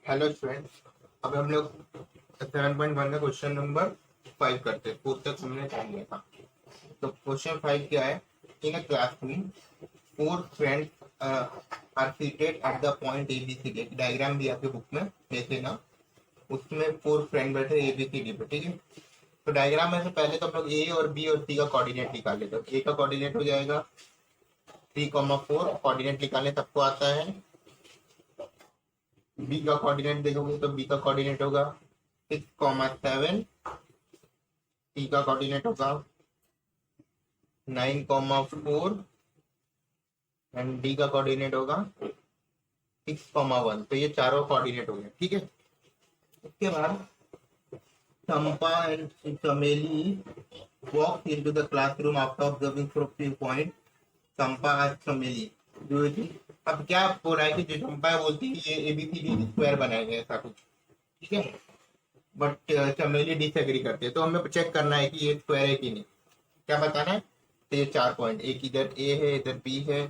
Hello students. अब हम लोग 7.1 का क्वेश्चन नंबर 5 करते हैं। फोर्थ तक हमने कर लिया था। तो क्वेश्चन 5 क्या है? In a classroom four friends are seated at the point A B C D. Diagram भी आपके बुक में देख लेना। उसमें फोर फ्रेंड बैठे ए बी सी डी पे, ठीक है। तो डायग्राम में से पहले तो हम लोग ए और बी और सी का कोऑर्डिनेट निकाल लेते हैं। ए का कोऑर्डिनेट हो जाएगा 3,4। कोऑर्डिनेट निकालने सबको आता है। बी का कोऑर्डिनेट देखोगे तो बी का कोऑर्डिनेट होगा 6,7। सी का कोऑर्डिनेट होगा 9,4 एंड डी का कोऑर्डिनेट होगा 6,1। तो ये चारों कोऑर्डिनेट हो गए, ठीक है। उसके बाद चंपा एंड चमेली walk into the classroom after observing from few point. Champa and चमेली जो थी, अब क्या बोल रहा है कि जो चंपा है बोलती है ये एबीसीडी स्क्वायर बनाएंगे ऐसा कुछ, ठीक है। बट चमेली डिसएग्री करते हैं। तो हमें चेक करना है कि ये स्क्वायर है कि नहीं। क्या बताना है? तो ये 4 पॉइंट, एक इधर ए है, इधर बी है,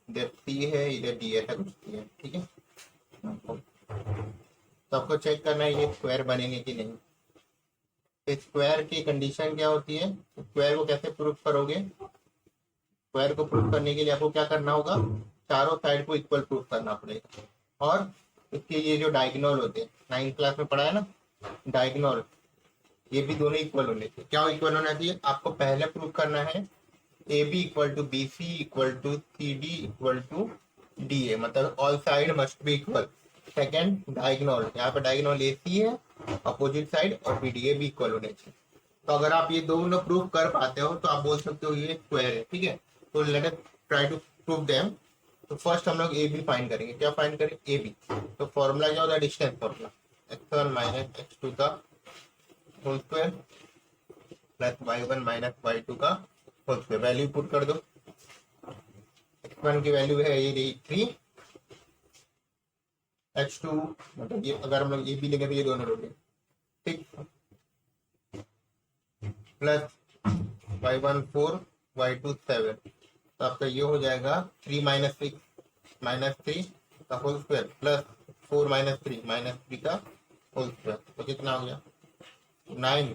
इधर सी है, इधर डी है, कुछ है, ठीक है। तो आपको चेक करना है ये स्क्वायर बनेंगे कि नहीं। तो स्क्वायर की कंडीशन क्या होती है? स्क्वायर को कैसे प्रूफ करोगे? स्क्वायर को प्रूफ करने के लिए आपको क्या करना होगा? चारों साइड को इक्वल प्रूफ करना पड़ेगा। और इसके ये जो डायगोनल होते हैं, 9th क्लास में पढ़ा है ना, डायगोनल, ये भी दोनों इक्वल होने चाहिए। क्या इक्वल होना चाहिए? आपको पहले प्रूव करना है A B equal to B C equal to C D equal to D A, मतलब all side must be equal. Second diagonal, यहाँ पे डायगोनल ए सी है अपोजिट साइड और बी डी ए भी इक्वल होने चाहिए। तो अगर आप ये दोनों प्रूव कर पाते हो तो आप बोल सकते हो ये स्क्वायर है, ठीक है। तो let us try to prove them. तो फर्स्ट हम लोग ए बी फाइंड करेंगे। क्या फाइंड करें? A B. तो फॉर्मूला क्या होता है? Distance formula, x1 minus x2 का whole square plus y1 minus y2 का होल स्क्वायर। वैल्यू पुट कर दो। x1 की वैल्यू है ये रही 3, x2 मतलब ये अगर हम लोग ये भी लेंगे तो ये दोनों लोग, ठीक, प्लस y1 4 y2 7। तो आपका ये हो जाएगा 3 माइनस 6 माइनस 3 का whole square plus 4 minus 3 minus 3 का होल स्क्वायर। तो कितना हो गया? 9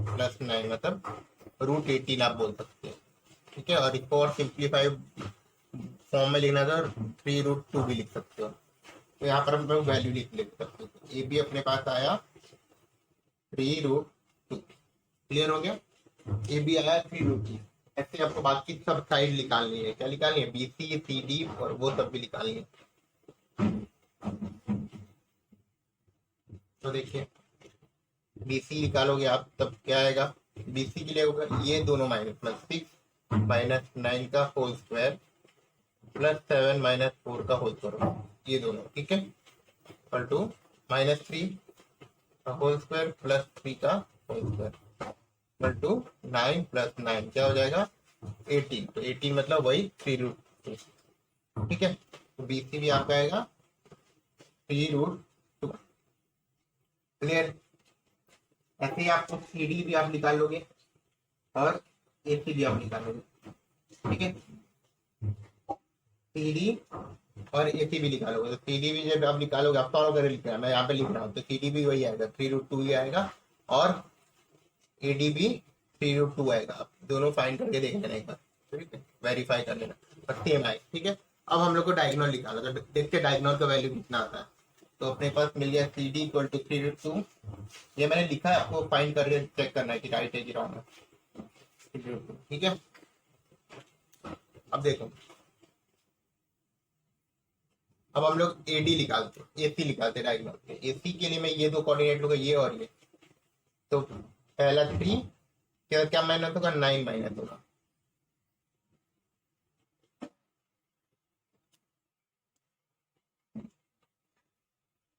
प्लस 9 मतलब √18 आप बोल सकते हैं, ठीक है। और इसको और सिंप्लीफाइड फॉर्म में लिखना था 3√2 भी लिख सकते हो। तो यहाँ पर हम लोग वैल्यू लिख सकते हो। ए बी अपने पास आया 3√2। क्लियर हो गया? ए बी आया 3√2। ऐसे आपको बाकी सब साइड निकालनी है। क्या निकालनी है? बी सी सी डी और वो सब भी निकालनी है। तो देखिए बीसी निकालोगे आप तब क्या आएगा? बीसी के लिए होगा ये दोनों माइनस, प्लस 6 माइनस 9 का होल स्क्वायर प्लस 7 माइनस 4 का होल स्क्वायर, ये दोनों, ठीक है, इक्वल टू माइनस 3 का होल स्क्वायर प्लस 3 का whole square equal to 9 plus 9 क्या हो जाएगा? 18। तो 18 मतलब वही 3√2, ठीक है। तो बीसी भी आपका आएगा 3√2। क्लियर? ऐसे ही आपको सी डी भी आप निकाल लोगे और ए सी भी आप निकाल लोगे, ठीक है। सी डी और ए सी भी निकालोगे। तो सी डी भी जब आप निकालोगे, आप सॉल्व करके लिख रहे हैं, मैं यहाँ पे लिख रहा हूँ, तो सी डी भी वही आएगा 3√2 ही आएगा और ए डी भी 3√2 आएगा। आप दोनों फाइंड करके देख लेना एक बार, ठीक है, वेरीफाई कर लेना और सेम आए, ठीक है। अब हम लोग को डायगोनल निकालना, तो देखते डायगोनल का वैल्यू कितना आता है। तो अपने पास मिल गया सी डी इक्वल टू 3√2। ये मैंने लिखा है, आपको फाइंड करके चेक करना है कि राइट है कि रॉन्ग है, ठीक है। अब देखो, अब हम लोग ए डी निकालते हैं, ए सी निकालते हैं डायगोनल। ए सी के लिए मैं ये दो कोऑर्डिनेट लूंगा, ये और ये। तो पहला 3 क्या क्या माइनस होगा? 9 माइनस होगा।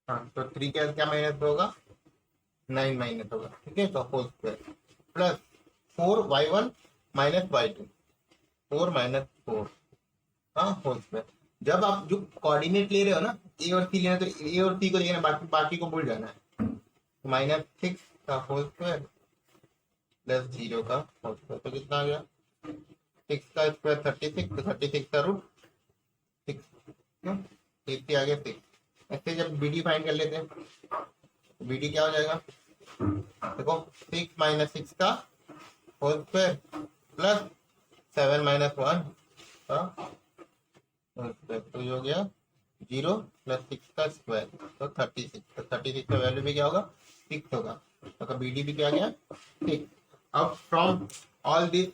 हाँ, तो 3 क्या क्या माइनस होगा? 9 माइनस होगा, ठीक है। तो whole square plus 4y1 minus y2, 4 minus 4 हाँ होल स्क्वायर। जब आप जो कोऑर्डिनेट ले रहे हो ना, ए और सी लेना, तो ए और सी को लेना, बाकी बाकी को भूल जाना है। माइनस 6 का होल स्क्वायर प्लस 0 का होल स्क्वायर। तो कितना आ गया? 6 का स्क्वायर 36, तो 36 का रूट 6, 6 आ गया 6। ऐसे जब बी डी फाइंड कर लेते हैं, बी डी क्या हो जाएगा, देखो 6 - 6 का होल स्क्वायर प्लस 7 - 1 का होल स्क्वायर, तो ये हो गया 0 + 6 का स्क्वायर, तो 36। तो 36 का वैल्यू भी क्या होगा, 6 होगा, तो बी डी भी क्या गया, 6। अब from all this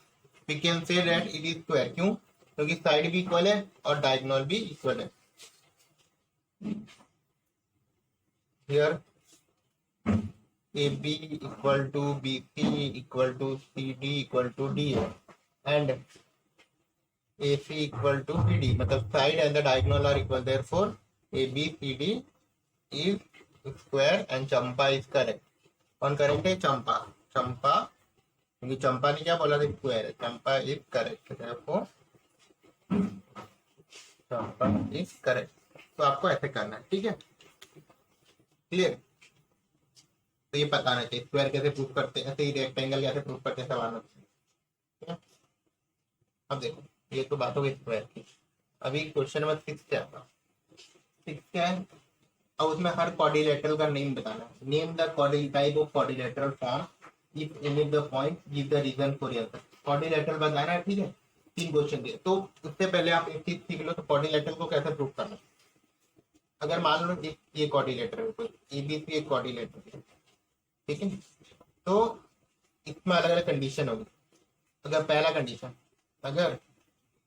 we can say that it is square, क्यों, क्योंकि साइड भी इक्वल है और डायगोनल भी इक्वल है। Here AB equal to BC equal to CD equal to DA and AC equal to CD, मतलब side and the diagonal are equal, therefore ABCD is square and Champa is correct। कौन correct है, चंपा, चंपा, क्योंकि चंपा ने क्या बोला था, square है, Champa is correct, therefore Champa is correct. तो आपको ऐसे करना है, ठीक है, क्लियर। तो ये बताना चाहिए स्क्वायर कैसे प्रूफ करते हैं, ऐसे ही रेक्टेंगल कैसे प्रूफ करते हैं सवालों में। अब देखो ये तो बात हो गई स्क्वायर की, अभी क्वेश्चन नंबर 6 क्या था, 6 क्या है, अब उसमें हर क्वाड्रिलेटरल का नेम बताना है। Name the type of quadrilateral form if any of the point give the reason for your quadrilateral बताना है, ठीक है। 3 क्वेश्चन दिए, तो उससे पहले आप एक चीज सीख लो, तो क्वाड्रिलेटरल को कैसे प्रूफ करना है। अगर मान लो ये क्वाड्रिलेटर है, कोई एबीसी एक क्वाड्रिलेटर है, ठीक है, तो इसमें अलग अलग कंडीशन होगी। अगर पहला कंडीशन, अगर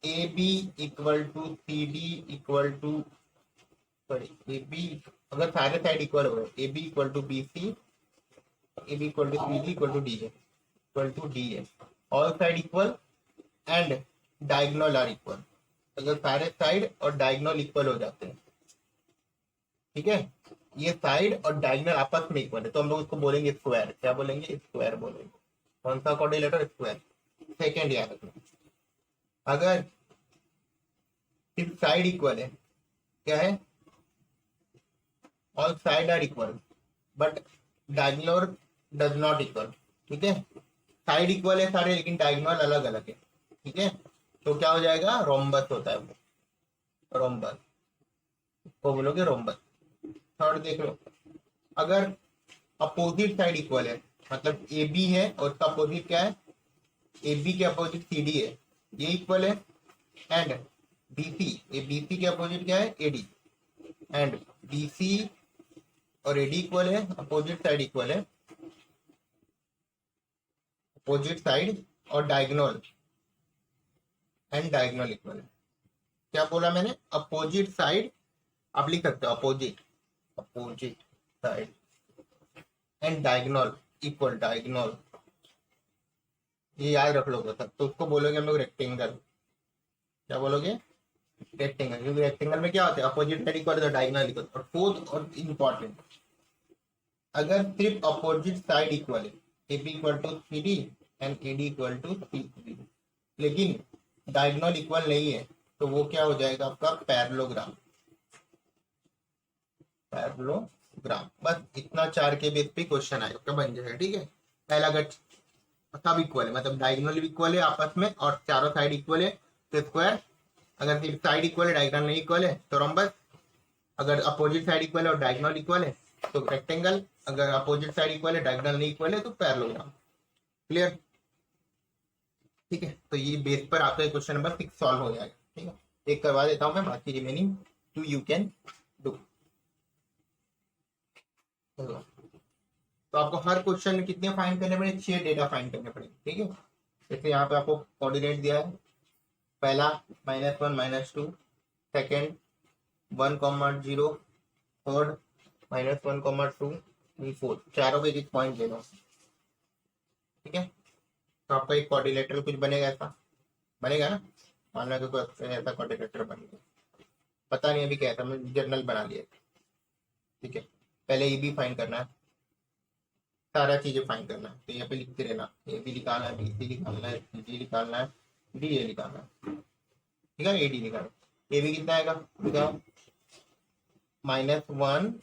A B equal to C D equal to, sorry A B, अगर सारे साइड इक्वल हो गए, A B equal to B C, A B equal to C D equal to D A, equal to D A, all side equal and diagonal are equal, अगर सारे side और diagonal equal हो जाते हैं, ठीक है, ये साइड और डायगोनल आपस में इक्वल है, तो हम लोग इसको बोलेंगे स्क्वायर। क्या बोलेंगे, स्क्वायर बोलेंगे। कौन सा क्वाड्रिलेटरल, स्क्वायर। सेकेंड याद रखना, अगर सिर्फ साइड इक्वल है, क्या है, all side are equal but diagonal does not equal, ठीक है, साइड इक्वल है सारे लेकिन डायगोनल अलग अलग है, ठीक है, तो क्या हो जाएगा, रोम्बस होता है वो, रोम्बस को बोलोगे रोम्बस। थर्ड देख लो, अगर अपोजिट साइड इक्वल है, मतलब ए बी है और उसका अपोजिट क्या है, ए बी के अपोजिट सी डी है, ये इक्वल है, and B C, A B C के अपोजिट क्या है, A D, and B C और ए डी इक्वल है, अपोजिट साइड इक्वल है, अपोजिट साइड और डायगोनल एंड डायगोनल इक्वल है। क्या बोला मैंने, अपोजिट साइड, आप लिख सकते हो opposite, opposite side and diagonal equal, diagonal, ये याद रख लोगे तब, तो उसको बोलोगे हम लोग रेक्टेंगल। क्या बोलोगे, रेक्टेंगल, क्योंकि रेक्टेंगल में क्या होता है, अपोजिट साइड इक्वल है तो डायगोनल इक्वल। और फोर्थ और इम्पॉर्टेंट, अगर सिर्फ अपोजिट साइड इक्वल है, A B equal to C D and A D equal to C D, लेकिन डायगोनल इक्वल नहीं है, तो वो क्या हो जाएगा आपका पैरेललोग्राम, पैरेललोग्राम। बस इतना 4 के बेस पे क्वेश्चन आएगा, बन जाएगा, ठीक है। पहला अगर सब इक्वल है, मतलब डायगोनल भी इक्वल है आपस में और चारों साइड इक्वल है तो स्क्वायर, अगर सिर्फ साइड इक्वल है डायगोनल नहीं इक्वल है तो रोम्बस, अगर अपोजिट साइड इक्वल है और डायगोनल इक्वल है तो रेक्टेंगल, अगर अपोजिट साइड इक्वल है डायगोनल नहीं इक्वल है तो पैरेललोग्राम। क्लियर, ठीक है। तो ये बेस पर आपका क्वेश्चन नंबर 6 सॉल्व हो जाएगा, ठीक है। एक करवा देता हूं मैं, बाकी रिमेनिंग 2 यू कैन डू। तो आपको हर क्वेश्चन में कितने फाइंड करने पड़ेंगे, 6 डेटा फाइंड करने पड़ेंगे, ठीक है। जैसे यहाँ पे आपको कोऑर्डिनेट दिया है, पहला -1 -2, सेकेंड 1,0, थर्ड -1,2, 4, चारों के एक पॉइंट दे दो, ठीक है। तो आपका एक क्वाड्रिलेटरल कुछ बनेगा, ऐसा बनेगा ना, मान लो कोई ऐसा क्वाड्रिलेटरल बन गया, पता नहीं अभी क्या था, मैं जर्नल बना लिया, ठीक है। पहले ए बी फाइंड करना है, सारा चीजें फाइंड करना है, तो यहाँ पे लिखते रहना, ए बी निकालना है, बी सी निकालना है, सी डी निकालना है, डी ए निकालना है, ठीक है, ए डी निकालना। ए बी कितना आएगा, बताओ, -1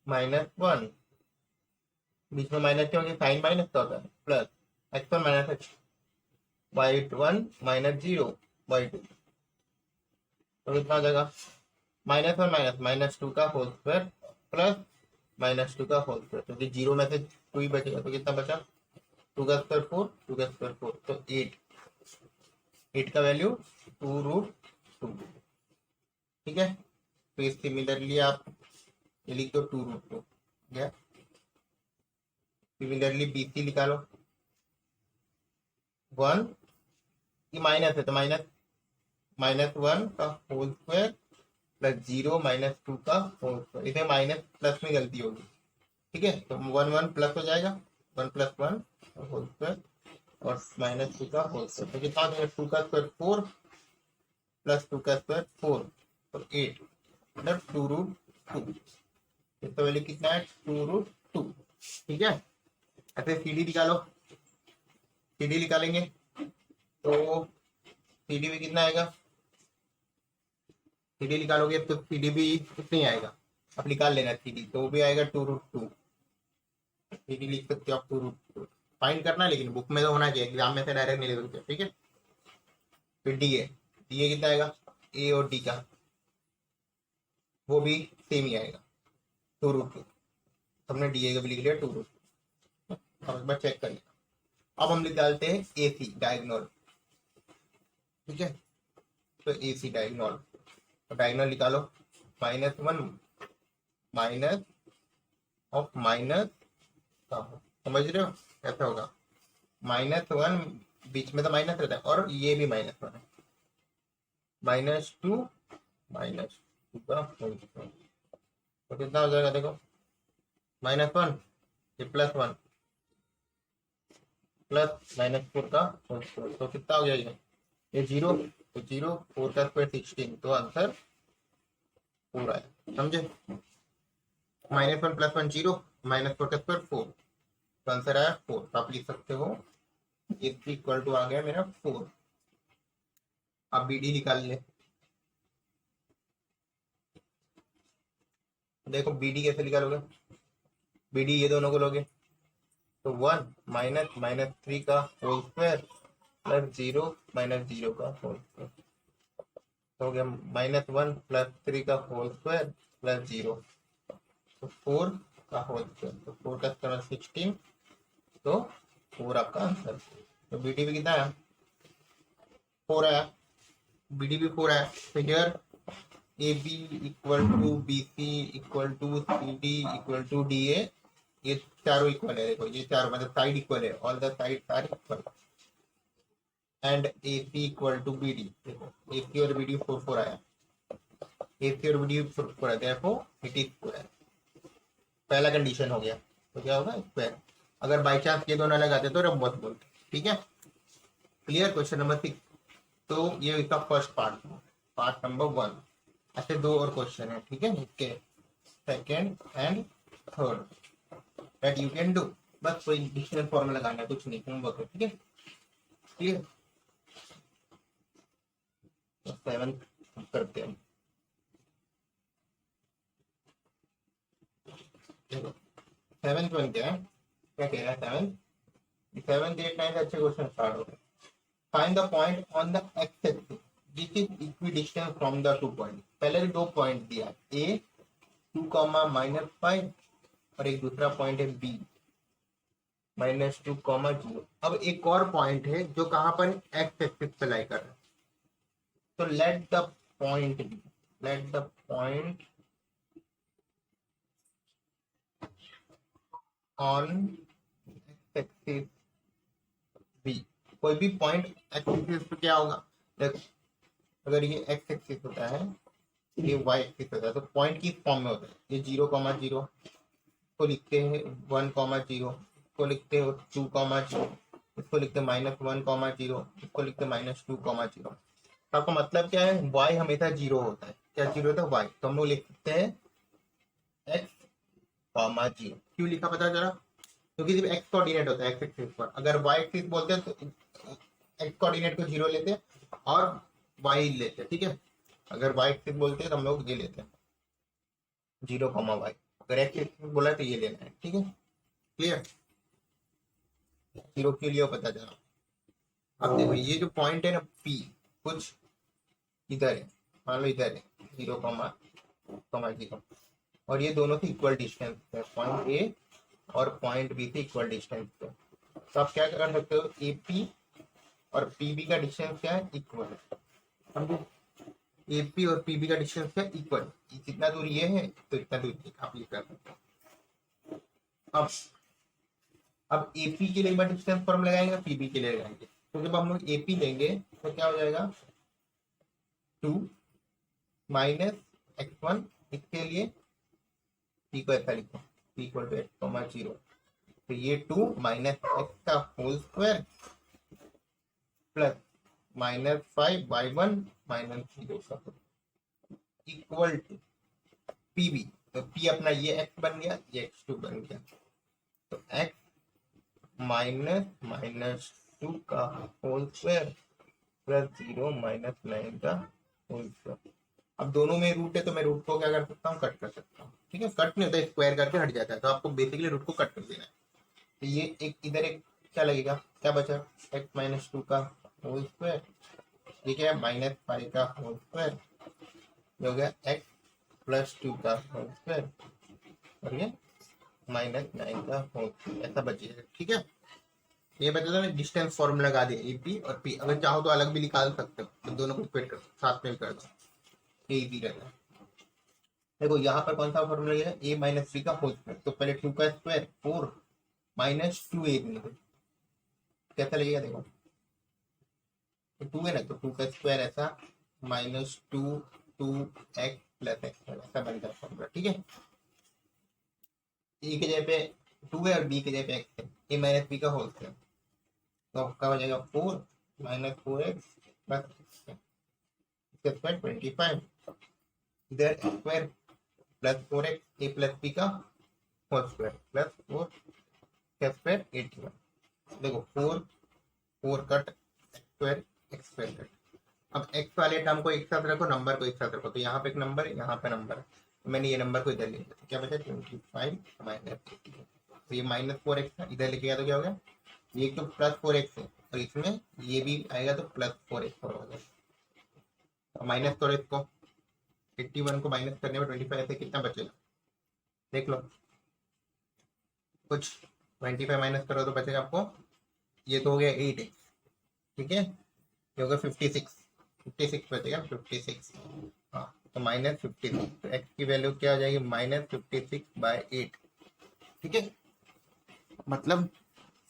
-1, बीच में माइनस क्या होगा, साइन माइनस का होता है, plus x1 - x, y1 - 0 y2, तो कितना हो जाएगा -1 -2 का होल स्क्वायर प्लस -2 का होल स्क्वायर, क्योंकि जीरो में से 2 ही बचेगा, तो कितना बचा? 2 का स्क्वायर 4, 2 का स्क्वायर 4, तो 8, 8 का वैल्यू 2√2। ठीक है, तो सिमिलरली आप ये लिख दो 2√2। क्या? सिमिलरली BC निकालो, 1, ये माइनस है तो -1 का होल स्क्वायर प्लस 0 -2 का होल स्क्वायर, इसे माइनस प्लस में गलती होगी। ठीक है, तो 1 प्लस हो जाएगा, 1 + 1 होल स्क्वायर और -2 का होल स्क्वायर, तो कितना हो जाएगा? 2 का स्क्वायर 4 प्लस 2 का स्क्वायर 4, तो 8 मतलब 2√2। इसका वैल्यू कितना है? 2√2। ठीक है, ऐसे CD निकालो, CD निकालेंगे तो CD में कितना आएगा? CD निकालोगे तो CD भी कितनी आएगा? अब निकाल लेना CD, तो वो भी आएगा 2√2। CD लिख सकते हो आप 2√2, फाइंड करना है, लेकिन बुक में तो होना चाहिए, एग्जाम में से डायरेक्ट नहीं ले सकते। ठीक है, फिर DA कितना आएगा? A और D का वो भी सेम ही आएगा, 2√2। हमने DA का भी लिख लिया 2√2। अब एक बार चेक कर लिया। अब हम लिख डालते हैं AC डायगोनल। ठीक है, तो AC डायगोनल, तो डायगोनल निकालो, -1 माइनस ऑफ माइनस, समझ रहे हो कैसा होगा? -1, बीच में तो माइनस रहता है, और ये भी -1 है, -2 -2 का होल स्क्वायर, तो कितना हो जाएगा? देखो, -1 ये +1 प्लस -4 का होल स्क्वायर, तो कितना हो जाएगा? ये 0, तो 0, 4 का स्क्वायर 16, तो आंसर 4 आया। समझे? -1 + 1 0, -4 का स्क्वायर 4, तो आंसर आया 4। तो आप लिख सकते हो इज इक्वल टू आ गया मेरा 4। आप BD निकाल ले, देखो BD कैसे निकालोगे? BD ये दोनों को लोगे तो 1 -3 का होल स्क्वायर प्लस 0 -0 का होल स्क्वायर, तो हो गया -1 + 3 का होल स्क्वायर प्लस 0, तो 4 का होल स्क्वायर, तो 4 का स्क्वायर 16, तो 4 आपका आंसर। तो BD भी कितना है? 4 आया, BD भी 4 आया, तो here AB equal to BC equal to CD equal to DA, ये चारों इक्वल है। देखो ये चारों मतलब साइड इक्वल है, all the side are equal, and AC equal to BD। देखो AC और BD 4 आया, AC और BD 4 आया, देखो इट इज स्क्वायर। पहला कंडीशन हो गया, तो क्या होगा? स्क्वायर। अगर बाई चांस ये दोनों अलग आते तो रब मत बोलते। ठीक है, क्लियर? क्वेश्चन नंबर 6, तो ये इसका फर्स्ट पार्ट, पार्ट नंबर 1। ऐसे 2 और क्वेश्चन है। ठीक है, इसके second and third that you can do, बस कोई डिक्शनरी फॉर्मूला लगाना है, कुछ नहीं, होमवर्क है। ठीक है, क्लियर? तो 7 करते हैं। देखो 7th वन क्या है? क्या कह रहा है 7? 7th 8 9 अच्छे क्वेश्चन स्टार्ट हो गए। Find the point on the x axis which is equidistance from the 2 point. पहले 2 पॉइंट दिया, A 2, -5, और एक दूसरा पॉइंट है B -2, 0। अब एक और पॉइंट है जो कहां पर एक्स एक्सिस पे लाई कर रहा है, तो let the point on x axis B। कोई भी पॉइंट एक्स एक्सिस पे क्या होगा? देखो, अगर ये एक्स एक्सिस होता है, ये वाई एक्सिस होता है, तो पॉइंट किस फॉर्म में होता है? ये 0, 0 को लिखते हैं 1, 0, इसको लिखते हो 2, 0, इसको लिखते हैं -1, 0, इसको लिखते हैं -2, 0। तो आपका मतलब क्या है? y हमेशा 0 होता है। क्या 0 होता है? y। तो हम लोग लिख सकते हैं x, 0। क्यों लिखा पता चला? क्योंकि जब x कोऑर्डिनेट होता है एक्स एक्सिस पर, अगर y एक्सिस बोलते हैं तो x कोऑर्डिनेट को 0 लेते हैं और y लेते हैं। ठीक है, अगर y एक्सिस बोलते हैं तो हम लोग ये लेते हैं 0, y। अगर x एक्सिस बोला तो ये लेना है। ठीक है, क्लियर? 0 क्यों लिया पता चला? अब देखो ये जो पॉइंट है ना P, कुछ इधर है, मान लो इधर है 0, कॉमा 0, और ये दोनों से इक्वल डिस्टेंस पे, पॉइंट ए और पॉइंट बी से इक्वल डिस्टेंस पे। तो आप क्या कर सकते हो, ए पी और पी बी का डिस्टेंस क्या है, इक्वल है, समझे। ए पी और पी बी का डिस्टेंस क्या है, इक्वल। जितना दूर ये है तो इतना दूर ये, आप ये कर सकते हो। अब एपी के लिए एक बार डिस्टेंस फॉर्म लगाएंगे, पीबी के लिए लगाएंगे। तो जब हम लोग एपी लेंगे तो क्या हो जाएगा, 2 माइनस x1, इसके लिए p को ऐसा लिखो, p इक्वल टू x, 0। तो ये 2 माइनस एक्स का होल स्क्वायर प्लस -5y1 -0 का इक्वल टू पीबी। तो p अपना ये x बन गया, ये x2 बन गया। तो x -(-2) का होल स्क्वायर प्लस 0 -9 का होल स्क्वायर। अब दोनों में रूट है तो मैं रूट को क्या कर सकता हूँ, कट कर सकता हूँ। ठीक है, कट नहीं होता, स्क्वायर करके हट जाता है, तो आपको बेसिकली रूट को कट कर देना है। तो ये एक इधर एक क्या लगेगा, क्या बचा, x-2 का होल स्क्वायर, ये क्या है, -5 का होल स्क्वायर, ये हो गया x + 2 का होल स्क्वायर, और ये -9 का होल स्क्वायर, ऐसा बचेगा। ठीक है, ये बता दो, डिस्टेंस फॉर्मूला लगा दिया, ए पी और पी। अगर चाहो तो अलग भी निकाल सकते हो, तो दोनों को फिट कर साथ में कर दो, ये इजी रहता है। देखो यहाँ पर कौन सा फॉर्मूला है, a - 3 का होल स्क्वायर। तो पहले 2 का स्क्वायर 4 -2ab, कैसा लगेगा, देखो तो 2 है ना, तो 2 का स्क्वायर ऐसा -2 2x + x, ऐसा बनता है फॉर्मूला। ठीक है, ए के जगह पे 2 है और बी के जगह पे x है, a - b का होल स्क्वायर, तो आपका हो जाएगा 4 -4x + x, इसका स्क्वायर 25, इधर square plus 4x a + b का होल स्क्वायर प्लस 4 का स्क्वायर 81। देखो 4 cut, square x square cut. अब x वाले टर्म को एक साथ रखो, नंबर को एक साथ रखो, तो यहाँ पे एक नंबर है, यहाँ पे नंबर है, तो मैंने ये नंबर को इधर ले लिया, तो क्या बचा 25 -80। तो ये -4x था, इधर लेके गया तो क्या हो गया, ये तो +4x है, और इसमें ये भी आएगा तो +4x होगा। माइनस करो इसको, 81 को माइनस करने में 25 ऐसे कितना बचेगा, देख लो कुछ। 25 माइनस करो तो बचेगा आपको, ये तो हो गया 8x, ठीक है, ये होगा 56 बचेगा, 56। हाँ, तो -56, तो x की वैल्यू क्या हो जाएगी, -56/8, ठीक है, मतलब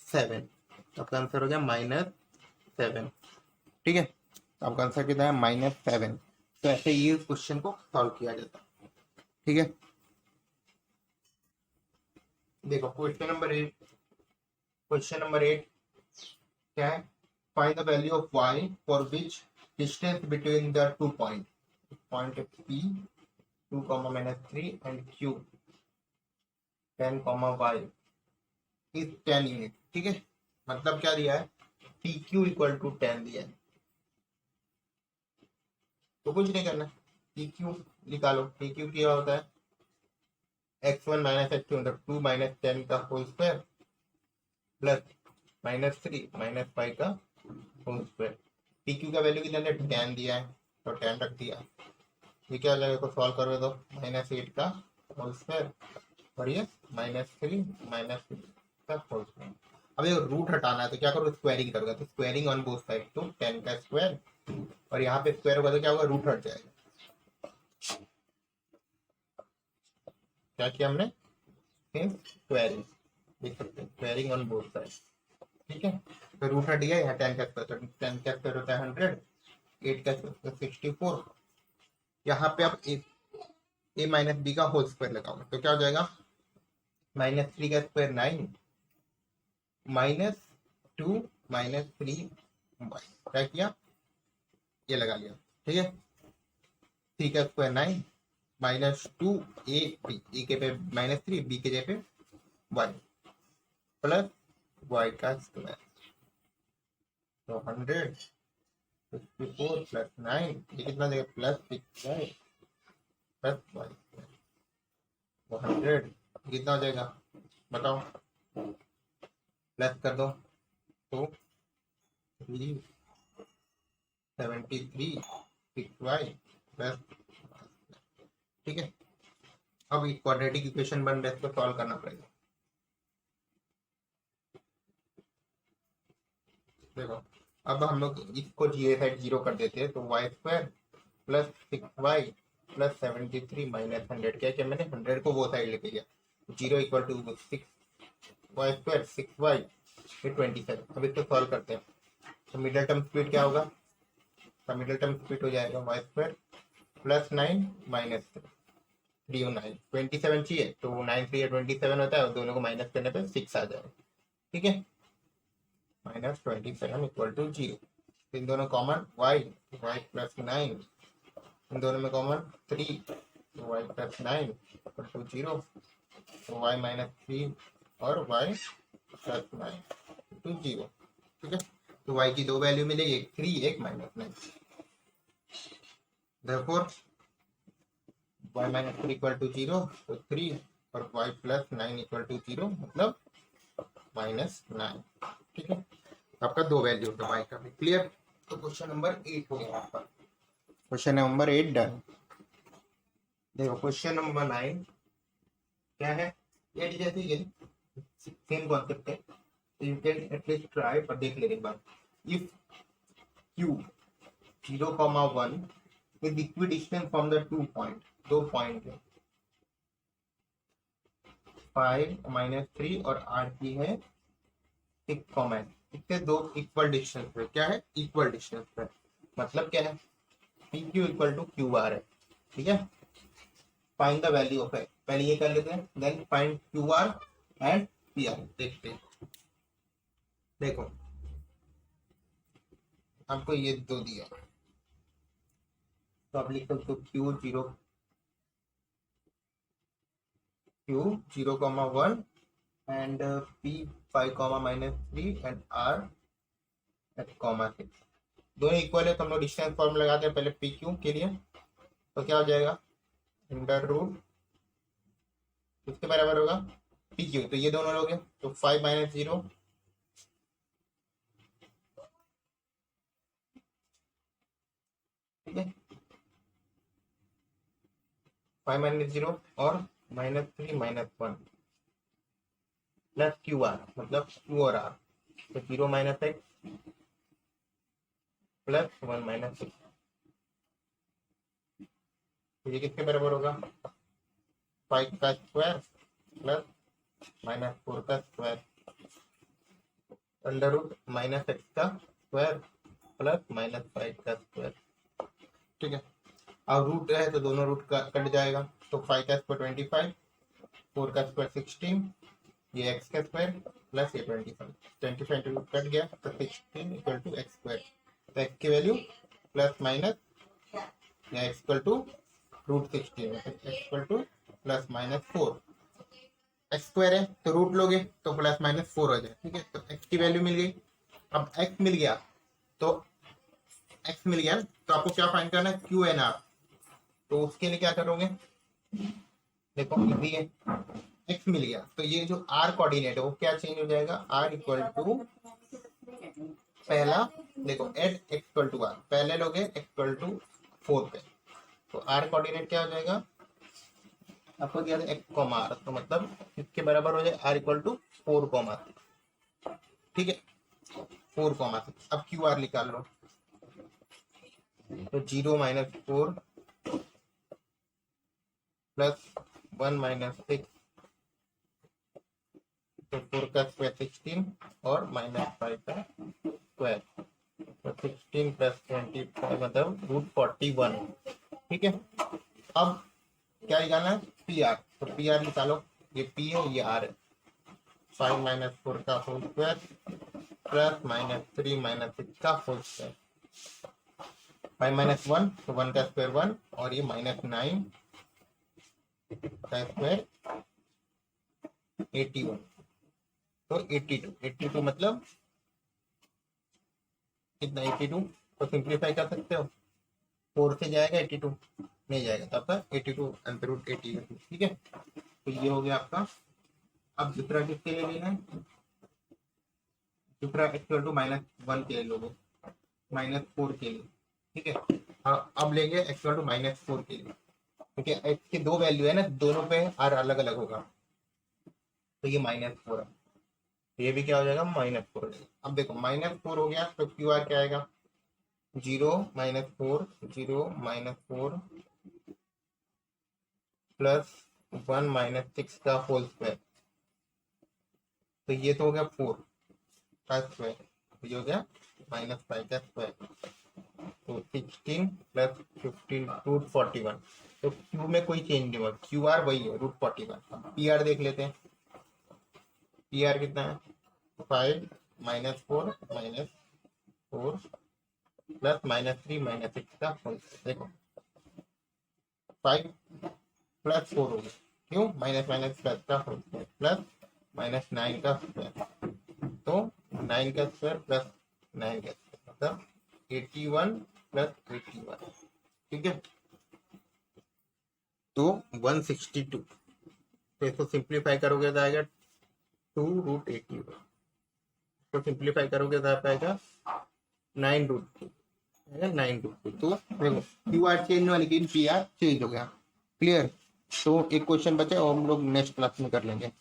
7। तो आपका आंसर हो गया -7। ठीक है, तो आपका आंसर कितना है, -7। तो ऐसे ये क्वेश्चन को सॉल्व किया जाता है। ठीक है, देखो क्वेश्चन नंबर 8 क्या है, find the value of y for which distance between the 2 point p 2, -3 and q 10, y is 10 unit. ठीक है, मतलब क्या दिया है, pq = 10 दिया है, तो कुछ नहीं करना, pq निकालो। pq क्या होता है, x1 - x2 मतलब 2 - 10 का होल स्क्वायर प्लस -3 -5 का होल स्क्वायर। pq का वैल्यू कितना है, 10 दिया है, तो 10 रख दिया। ये क्या हो जाएगा, को सॉल्व करोगे तो -8 का होल स्क्वायर, और ये -3 -3 का होल स्क्वायर। अब ये रूट हटाना है तो क्या करो, स्क्वायरिंग करोगे, तो स्क्वायरिंग ऑन बोथ साइड, तो 10 का स्क्वायर, और यहाँ पे स्क्वायर होगा तो क्या होगा, रूट हट जाएगा। क्या किया हमने, स्क्वायरिंग, देख सकते हैं स्क्वायरिंग ऑन बोथ साइड। ठीक है, तो रूट हट गया, यहाँ 10 का स्क्वायर, तो 10 का स्क्वायर होता है 100, 8 का स्क्वायर 64। यहाँ पे आप a - b का होल स्क्वायर लगाओगे तो क्या हो जाएगा, -3 का स्क्वायर 9, -2 -3 क्या किया, ये लगा लिया। ठीक है, 3 का स्क्वायर 9, -2 a के पे -3, b के जगह पे y प्लस y का स्क्वायर, तो 164 + 9, ये कितना देगा, +6y प्लस y, तो 100 कितना हो जाएगा, बताओ, प्लस कर दो, तो 73 6y प्लस ठीक है। अब एक क्वाड्रेटिक इक्वेशन बन रहा है, इसको सॉल्व करना पड़ेगा। देखो अब हम लोग इसको ये साइड जीरो कर देते हैं, तो Y square plus 6y plus 73 minus 100, क्या क्या मैंने 100 को वो साइड लेके गया, zero equal to 6y square 6y फिर 27। अब इसको सॉल्व करते हैं, तो मिडिल टर्म स्प्लिट क्या होगा, तो मिडिल टर्म स्प्लिट हो जाएगा वाई स्क्वायर प्लस 9 माइनस 3 और 9 27 चाहिए, तो 9 3 27 होता है, और दोनों को माइनस करने पे 6 आ जाएगा। ठीक है, माइनस 27 इक्वल टू 0। इन दोनों कॉमन y, y प्लस 9, इन दोनों में कॉमन 3, तो y प्लस 9 इक्वल टू 0, तो y माइनस 3 और y प्लस 9 टू 0। ठीक है, तो y की दो वैल्यू मिलेगी, एक 3 एक minus 9। therefore y minus 3 equal to 0, तो 3 और y प्लस 9 इक्वल टू 0, मतलब माइनस 9। ठीक है, आपका दो वैल्यू होगा y का भी। क्लियर, तो क्वेश्चन नंबर 8 हो गया आपका। Question number 8 done. देखो क्वेश्चन नंबर 9 क्या है, 8 जैसे ही सेम कॉन्सेप्ट है, तो यू कैन एटलीस्ट ट्राई पर देख लेने के बाद। If q 0,1 is equidistant from the 2 point, दो पॉइंट है 5 माइनस 3 और r की है 6, इससे दो इक्वल डिस्टेंस पे, क्या है इक्वल डिस्टेंस पे, मतलब क्या है P Q equal to Q R है। ठीक है, find the value of X, पहले ये कर लेते हैं, then find Q R and P R. देखते हैं, देखो आपको ये दो दिया, तो आप लिख सकते हो Q0,1 and P5, -3 and R at comma 6, दोनों इक्वल है, तो हम लोग डिस्टेंस फॉर्म लगाते हैं पहले पी क्यू के लिए, तो क्या हो जाएगा अंडर रूट किसके बराबर होगा पी क्यू, तो ये दोनों लोग हैं, तो 5 माइनस 0, ठीक है 5 माइनस 0 और -3 -1 प्लस क्यू आर, मतलब क्यू और आर, तो 0 माइनस एक्स प्लस 1 माइनस 6, तो ये किसके बराबर होगा 5 का स्क्वायर प्लस -4 का square under root minus X का स्क्वायर प्लस -5 का स्क्वायर। ठीक है, अब रूट है तो दोनों रूट का कट जाएगा, तो 5 का स्क्वायर 25, 4 का स्क्वायर 16, ये एक्स का स्क्वायर प्लस ये 25 रूट कट गया, तो 16 इक्वल टू एक्स स्क्वायर, तो एक्स की वैल्यू प्लस माइनस या X equal to root 16, X equal to plus -4, X square है तो रूट लोगे तो प्लस -4 हो जाए। ठीक है, तो एक्स की वैल्यू मिल गई। अब एक्स मिल गया, तो एक्स मिल गया, तो आपको क्या फाइंड करना है क्यू एन आर, तो उसके लिए क्या करोगे, देखो इजी है, एक्स मिल गया, तो ये जो आर कोऑर्डिनेट है वो क्या चेंज हो जाएगा, आर इक्वल टू पहला, देखो at X equal to R, पहले लोगे एक्स इक्वल टू 4 पे, तो आर कोऑर्डिनेट क्या हो जाएगा आपको दिया था एक्स कॉमा आर, तो मतलब इसके बराबर हो जाए आर इक्वल टू 4,6। ठीक है 4,6, अब क्यू आर निकाल लो, तो 0 माइनस 4 प्लस 1 माइनस 6, तो 4 का स्क्वायर 16 और -5 का स्क्वायर, तो 16 प्लस 25 मतलब रूट 41। ठीक है, अब क्या निकालना है पी आर, तो पी आर निकालो, ये पी है ये आर है, 5 माइनस 4 का होल स्क्वायर प्लस -3 -6 का होल स्क्वायर, 5 माइनस 1 तो 1 का स्क्वायर 1 और ये -9 का स्क्वायर 81, तो 82 मतलब कितना 82, तो सिंप्लीफाई कर सकते हो, 4 से जाएगा 82 नहीं जाएगा, तो आपका 82 अंडर रूट 82। ठीक है, तो ये हो गया आपका। अब दूसरा किसके लिए लेना है, दूसरा इक्वल टू -1 के लिए लोगे, -4 के लिए। ठीक है, हाँ अब लेंगे इक्वल टू -4 के लिए, क्योंकि एक्स की दो वैल्यू है ना, दोनों पे आर अलग अलग होगा, तो ये -4 है, ये भी क्या हो जाएगा -4। अब देखो -4 हो गया तो क्यू आर क्या आएगा, 0 -4 0 -4 प्लस 1 -6 का होल स्क्वायर, तो ये तो हो गया 4 का स्क्वायर, तो ये हो गया -5 का स्क्वायर, तो 16 प्लस 15 √41। तो क्यू में कोई चेंज नहीं हुआ, क्यू आर वही है √41। पी आर देख लेते हैं, पी आर कितना है 5 -4 -4 प्लस -3 -6 का होल, देखो 5 प्लस 4 हो गया, क्यों माइनस माइनस प्लस का होल स्क्वायर प्लस -9 का स्क्वायर, तो 9 का स्क्वायर प्लस 9 का स्क्वायर मतलब 81 प्लस 81, ठीक है, तो 162। तो इसको सिंप्लीफाई करोगे तो आएगा 2√81, तो सिंप्लीफाई करोगे तो आप आएगा 9√2, 9√2। तो देखो क्यू आर चेंज हुआ लेकिन पी आर चेंज हो गया, क्लियर। तो एक क्वेश्चन बचे और हम लोग नेक्स्ट क्लास में कर लेंगे।